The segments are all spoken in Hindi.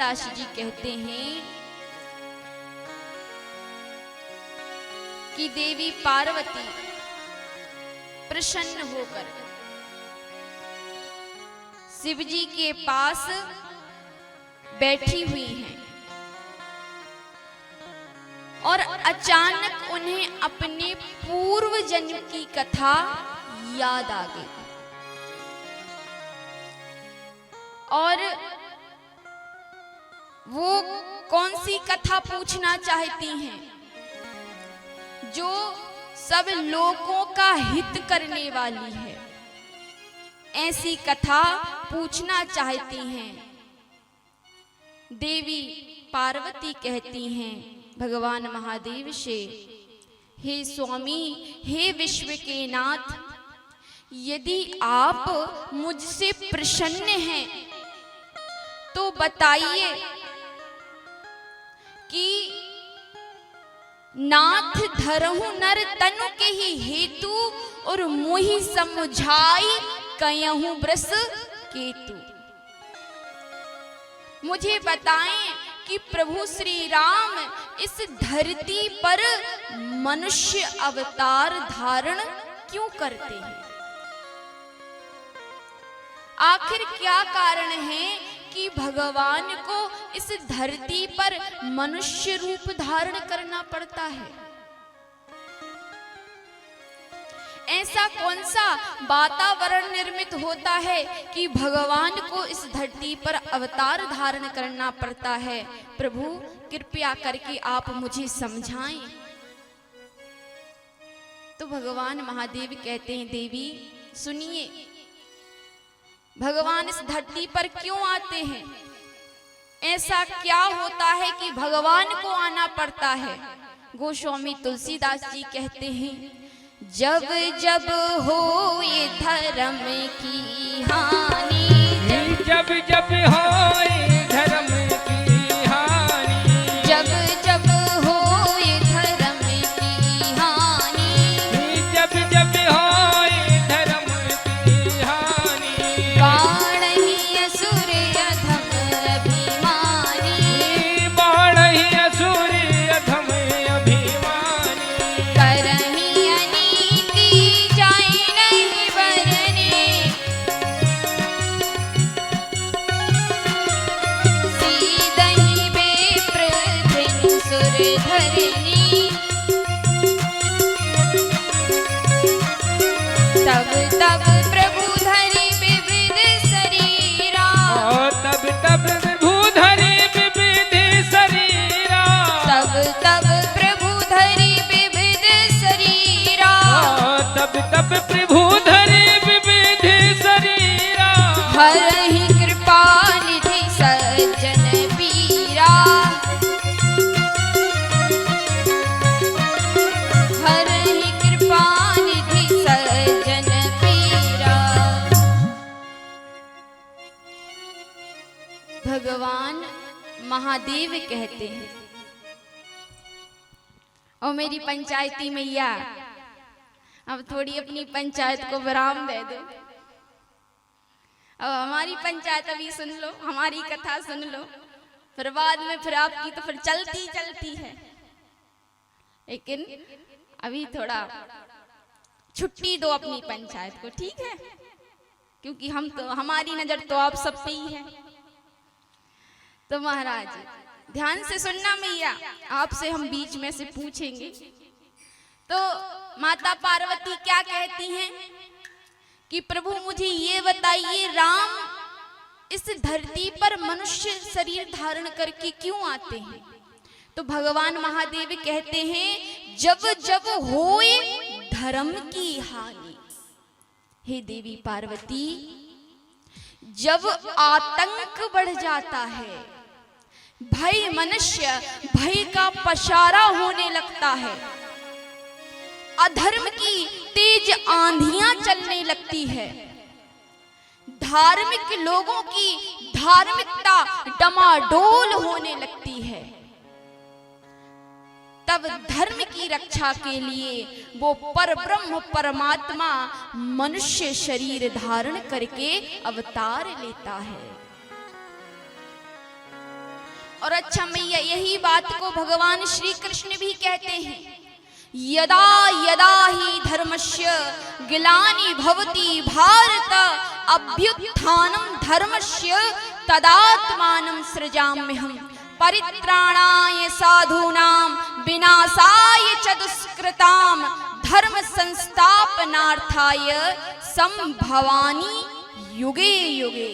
तुलसीदास जी कहते हैं कि देवी पार्वती प्रसन्न होकर शिव जी के पास बैठी हुई हैं और अचानक उन्हें अपने पूर्व जन्म की कथा याद आ गई और वो कौन सी कथा पूछना चाहती हैं जो सब लोगों का हित करने वाली है। ऐसी कथा पूछना चाहती हैं। देवी पार्वती कहती हैं भगवान महादेव से, हे स्वामी, हे विश्व के नाथ, यदि आप मुझसे प्रसन्न हैं तो बताइए कि नाथ धरहु नर तनु के ही हेतु और मोहि समझाई कयहु ब्रस केतु। मुझे बताएं कि प्रभु श्री राम इस धरती पर मनुष्य अवतार धारण क्यों करते हैं? आखिर क्या कारण है कि भगवान को इस धरती पर मनुष्य रूप धारण करना पड़ता है? ऐसा कौन सा वातावरण निर्मित होता है कि भगवान को इस धरती पर अवतार धारण करना पड़ता है? प्रभु कृपया करके आप मुझे समझाएं। तो भगवान महादेव कहते हैं, देवी सुनिए, भगवान इस धरती पर क्यों आते हैं? ऐसा क्या होता है कि भगवान को आना पड़ता है? गोस्वामी तुलसीदास जी कहते हैं, जब जब हो ये धर्म की हानि, जब जब हो ये धर्म की हानि, जब जब हो ये धर्म की हानि, जब जब हो ये धर्म की हानि, बाण ही असुर अधम अभिमानी, बाण ही असुर अधम अभिमानी, करही अनीति जाए नहीं बरने, सीधहि बेप्र धनु सुर धरनी, तब तब प्रभु धरि विविध शरीरा, तब तब विभु धरि विविध शरीरा, तब तब प्रभु धरि विविध शरीरा, तब तब प्रभु धरि विविध शरीरा, हरहि कृपा निधि सज्जन पीरा, हरहि कृपा निधि सज्जन पीरा। भगवान महादेव कहते हैं, और मेरी पंचायती मैया, अब थोड़ी अपनी पंचायत को विराम दे दो। अब हमारी पंचायत अभी सुन लो, हमारी कथा सुन लो, फिर बाद में फिर आपकी तो फिर चलती चलती है, लेकिन अभी थोड़ा छुट्टी दो अपनी पंचायत को, ठीक है? क्योंकि हम तो, हमारी नजर तो आप सब पे ही है। तो महाराज ध्यान से सुनना मैया, आपसे हम बीच में से पूछेंगे। तो माता पार्वती क्या कहती हैं कि प्रभु मुझे ये बताइए, राम इस धरती पर मनुष्य शरीर धारण करके क्यों आते हैं? तो भगवान महादेव कहते हैं, जब जब होए धर्म की हानि। हे देवी पार्वती, जब आतंक बढ़ जाता है, भय मनुष्य भय का पशारा होने लगता है, अधर्म की तेज आंधियां चलने लगती है, धार्मिक लोगों की धार्मिकता डमाडोल होने लगती है, तब धर्म की रक्षा के लिए वो परब्रह्म परमात्मा मनुष्य शरीर धारण करके अवतार लेता है। और अच्छा मैया यही बात को भगवान श्री कृष्ण भी कहते हैं, यदा यदा ही धर्मस्य ग्लानि भवति भारत अभ्युत्थानं धर्मस्य तदात्मानं सृजाम्यहम् परित्राणाय साधूनां विनाशाय च दुष्कृतां धर्म संस्थापनार्थाय संभवामि युगे युगे।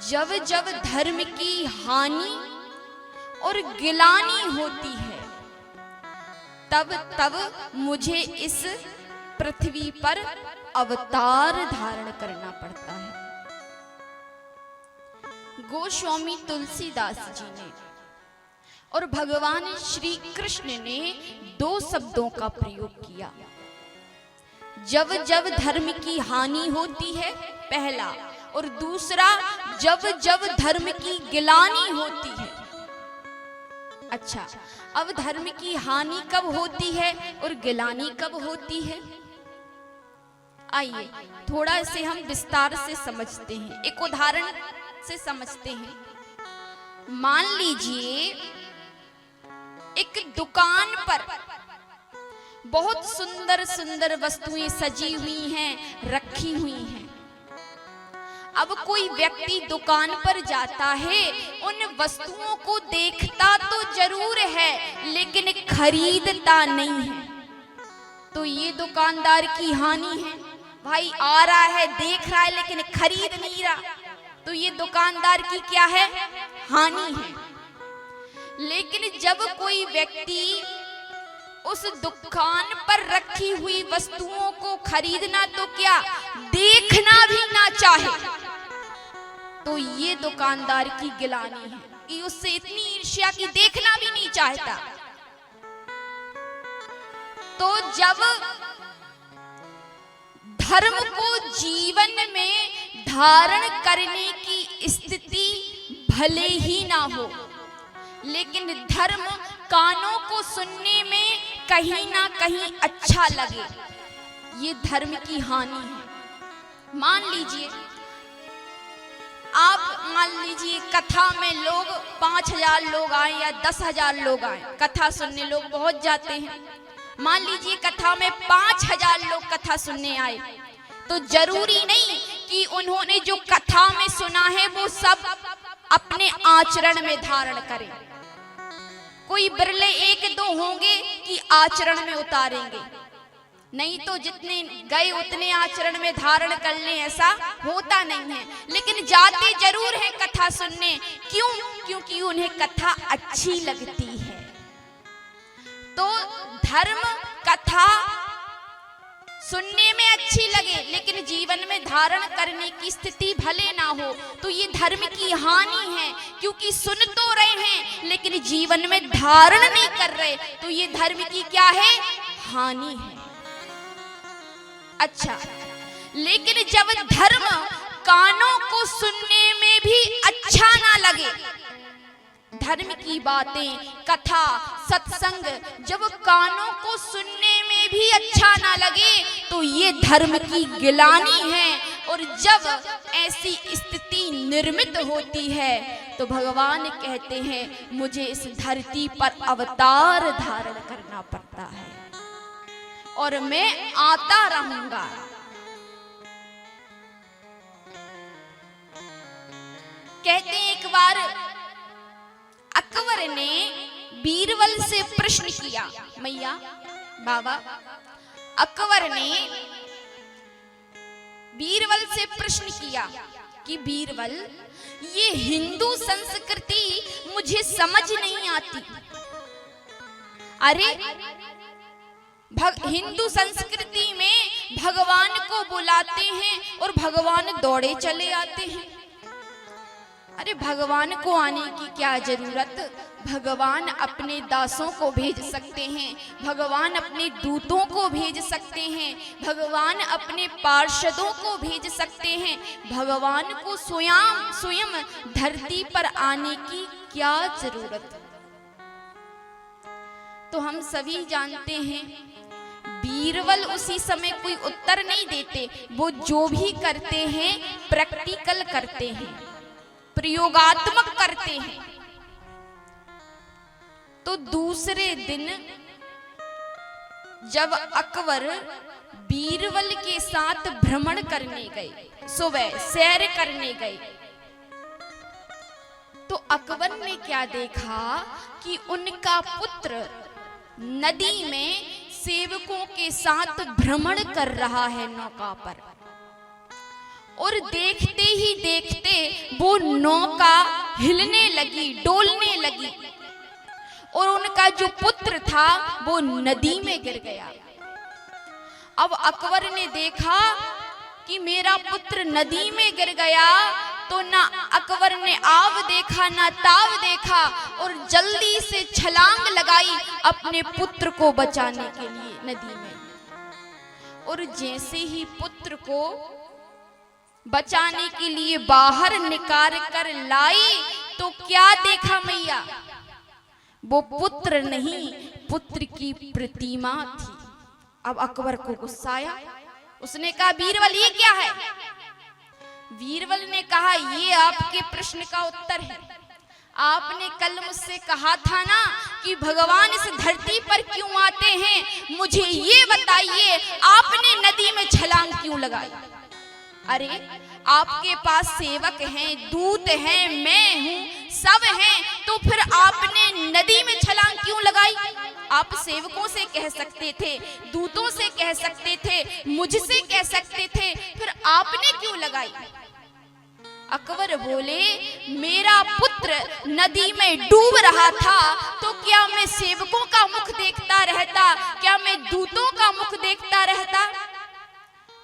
जब जब धर्म की हानि और गिलानी होती है तब तब मुझे इस पृथ्वी पर अवतार धारण करना पड़ता है। गोस्वामी तुलसीदास जी ने और भगवान श्री कृष्ण ने दो शब्दों का प्रयोग किया। जब जब धर्म की हानि होती है पहला, और दूसरा जब जब धर्म की गिलानी होती है। अच्छा, अब धर्म की हानि कब होती है और गिलानी कब होती है? आइए थोड़ा इसे हम विस्तार से समझते हैं, एक उदाहरण से समझते हैं। मान लीजिए एक दुकान पर बहुत सुंदर सुंदर वस्तुएं सजी हुई हैं, रखी हुई हैं। अब कोई व्यक्ति दुकान पर जाता है, उन वस्तुओं को देखता तो जरूर है लेकिन खरीदता नहीं है, तो ये दुकानदार की हानि है। भाई आ रहा है, देख रहा है लेकिन खरीद नहीं रहा, तो ये दुकानदार की क्या है? हानि है। लेकिन जब कोई व्यक्ति उस दुकान पर रखी हुई वस्तुओं को खरीदना तो क्या देखना भी ना चाहे, तो ये दुकानदार की गिलानी है कि उससे इतनी ईर्ष्या की देखना भी नहीं चाहता। तो जब धर्म को जीवन में धारण करने की स्थिति भले ही ना हो, लेकिन धर्म कानों को सुनने में कहीं ना कहीं अच्छा लगे, ये धर्म की हानि है। मान लीजिए कथा में लोग 5000 लोग आए या 10,000 लोग आए, कथा सुनने लोग बहुत जाते हैं। मान लीजिए कथा में 5000 लोग कथा सुनने आए, तो जरूरी नहीं कि उन्होंने जो कथा में सुना है वो सब अपने आचरण में धारण करें। कोई बिरले एक दो होंगे कि आचरण में उतारेंगे, नहीं तो जितने गए उतने आचरण में धारण कर लें, ऐसा होता नहीं है। लेकिन जाते जरूर हैं कथा सुनने, क्यों? क्योंकि उन्हें कथा अच्छी लगती है। तो धर्म कथा सुनने में अच्छी लगे लेकिन जीवन में धारण करने की स्थिति भले ना हो, तो ये धर्म की हानि है। क्योंकि सुन तो रहे हैं लेकिन जीवन में धारण नहीं कर रहे, तो ये धर्म की क्या है? हानि है। अच्छा, लेकिन जब धर्म कानों को सुनने में भी अच्छा ना लगे, धर्म की बातें, कथा, सत्संग जब कानों को सुनने में भी अच्छा ना लगे, तो ये धर्म की गिलानी है। और जब ऐसी स्थिति निर्मित होती है तो भगवान कहते हैं मुझे इस धरती पर अवतार धारण करना पड़ता है और मैं आता रहूंगा। कहते हैं एक बार अकबर ने बीरबल से प्रश्न किया, मैया बाबा, अकबर ने बीरबल से प्रश्न किया कि बीरबल, ये हिंदू संस्कृति मुझे समझ नहीं आती। अरे हिंदू संस्कृति में भगवान को बुलाते हैं और भगवान दौड़े चले आते हैं। अरे भगवान को आने की क्या जरूरत? भगवान अपने दासों को भेज सकते हैं, भगवान अपने दूतों को भेज सकते हैं, भगवान अपने पार्षदों को भेज सकते हैं। भगवान को स्वयं धरती पर आने की क्या जरूरत? तो हम सभी जानते हैं बीरबल उसी समय कोई उत्तर नहीं देते, वो जो भी करते हैं प्रैक्टिकल करते हैं। प्रयोगात्मक करते हैं। तो दूसरे दिन जब अकबर बीरबल के साथ भ्रमण करने गए, सुबह सैर करने गए, तो अकबर ने क्या देखा कि उनका पुत्र नदी में सेवकों के साथ भ्रमण कर रहा है नौका पर। और देखते ही देखते वो नौका हिलने लगी, डोलने लगी, और उनका जो पुत्र था वो नदी में गिर गया। अब अकबर ने देखा कि मेरा पुत्र नदी में गिर गया, तो ना अकबर ने आव देखा ना ताव देखा, और जल्दी से छलांग लगाई अपने पुत्र को बचाने के लिए नदी में। और जैसे ही पुत्र को बचाने के लिए बाहर निकाल कर लाई, तो क्या देखा मैया? वो पुत्र नहीं, पुत्र की प्रतिमा थी। अब अकबर को गुस्सा आया, उसने कहा बीरबल ये क्या है? बीरबल ने कहा ये आपके प्रश्न का उत्तर है। आपने कल मुझसे कहा था ना कि भगवान इस धरती पर क्यों आते हैं, मुझे ये बताइए, आपने नदी में छलांग क्यों लगाई? अरे आपके पास सेवक हैं, दूत हैं, मैं हूं, सब हैं, तो फिर आपने नदी में छलांग क्यों लगाई? आप सेवकों से कह सकते थे, दूतों से कह सकते थे, मुझसे कह सकते थे, फिर आपने क्यों लगाई? अकबर बोले मेरा पुत्र नदी में डूब रहा था, तो क्या मैं सेवकों का मुख देखता रहता? क्या मैं दूतों का मुख देखता रहता?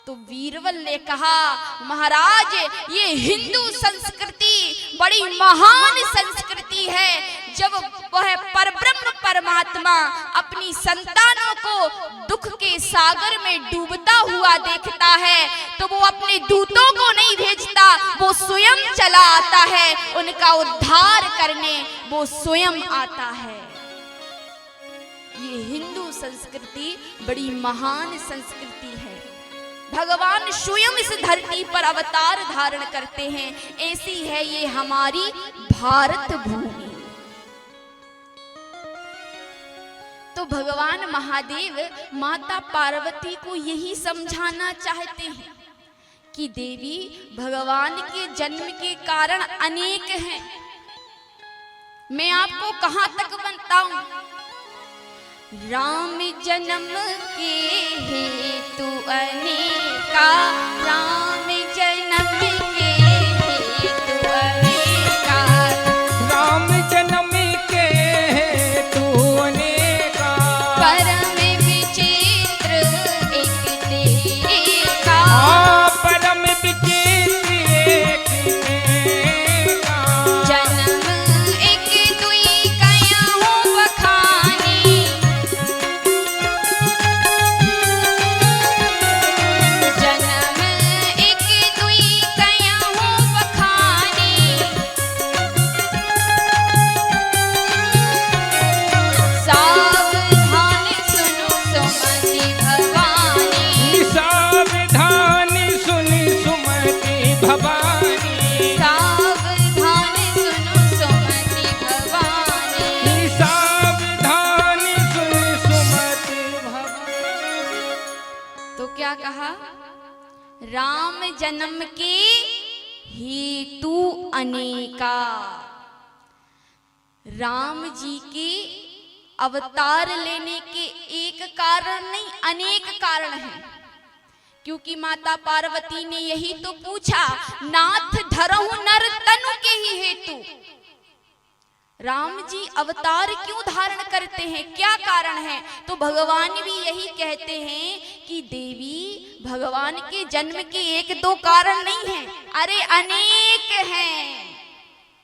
तो बीरबल ने कहा महाराज ये हिंदू संस्कृति बड़ी महान संस्कृति है। जब वह परब्रह्म परमात्मा अपनी संतानों को दुख के सागर में डूबता हुआ देखता है, तो वो अपने दूतों को नहीं भेजता, वो स्वयं चला आता है, उनका उद्धार करने वो स्वयं आता है। ये हिंदू संस्कृति बड़ी महान संस्कृति है। भगवान स्वयं इस धरती पर अवतार धारण करते हैं, ऐसी है ये हमारी भारत भूमि। तो भगवान महादेव माता पार्वती को यही समझाना चाहते हैं कि देवी भगवान के जन्म के कारण अनेक हैं। मैं आपको कहां तक बताऊं? राम जन्म के हेतु अनेका, राम जन्म के हेतु अनेका, राम जन्म के हेतु अनेका, परम विचित्र एक देखा, परम विचित्र एक देखा, जन्म एक दुई कयाहू बखानी, जन्म एक दुई कयाहू बखानी, सावधान सुनो सुमति भवानी, सावधान सुनि सुमति भवानी, सावधान सुनो सुमति भवानी। सावधान सुनि सुमति भवानी। तो क्या कहा? राम जन्म के हेतु अनेका। राम जी के अवतार लेने के एक कारण नहीं, अनेक कारण हैं। क्योंकि माता पार्वती ने यही तो पूछा, नाथ धरहु नर तनु के ही हेतु। राम जी अवतार क्यों धारण करते हैं, क्या कारण है? तो भगवान भी यही कहते हैं कि देवी भगवान के जन्म के एक दो कारण नहीं हैं, अरे अनेक हैं।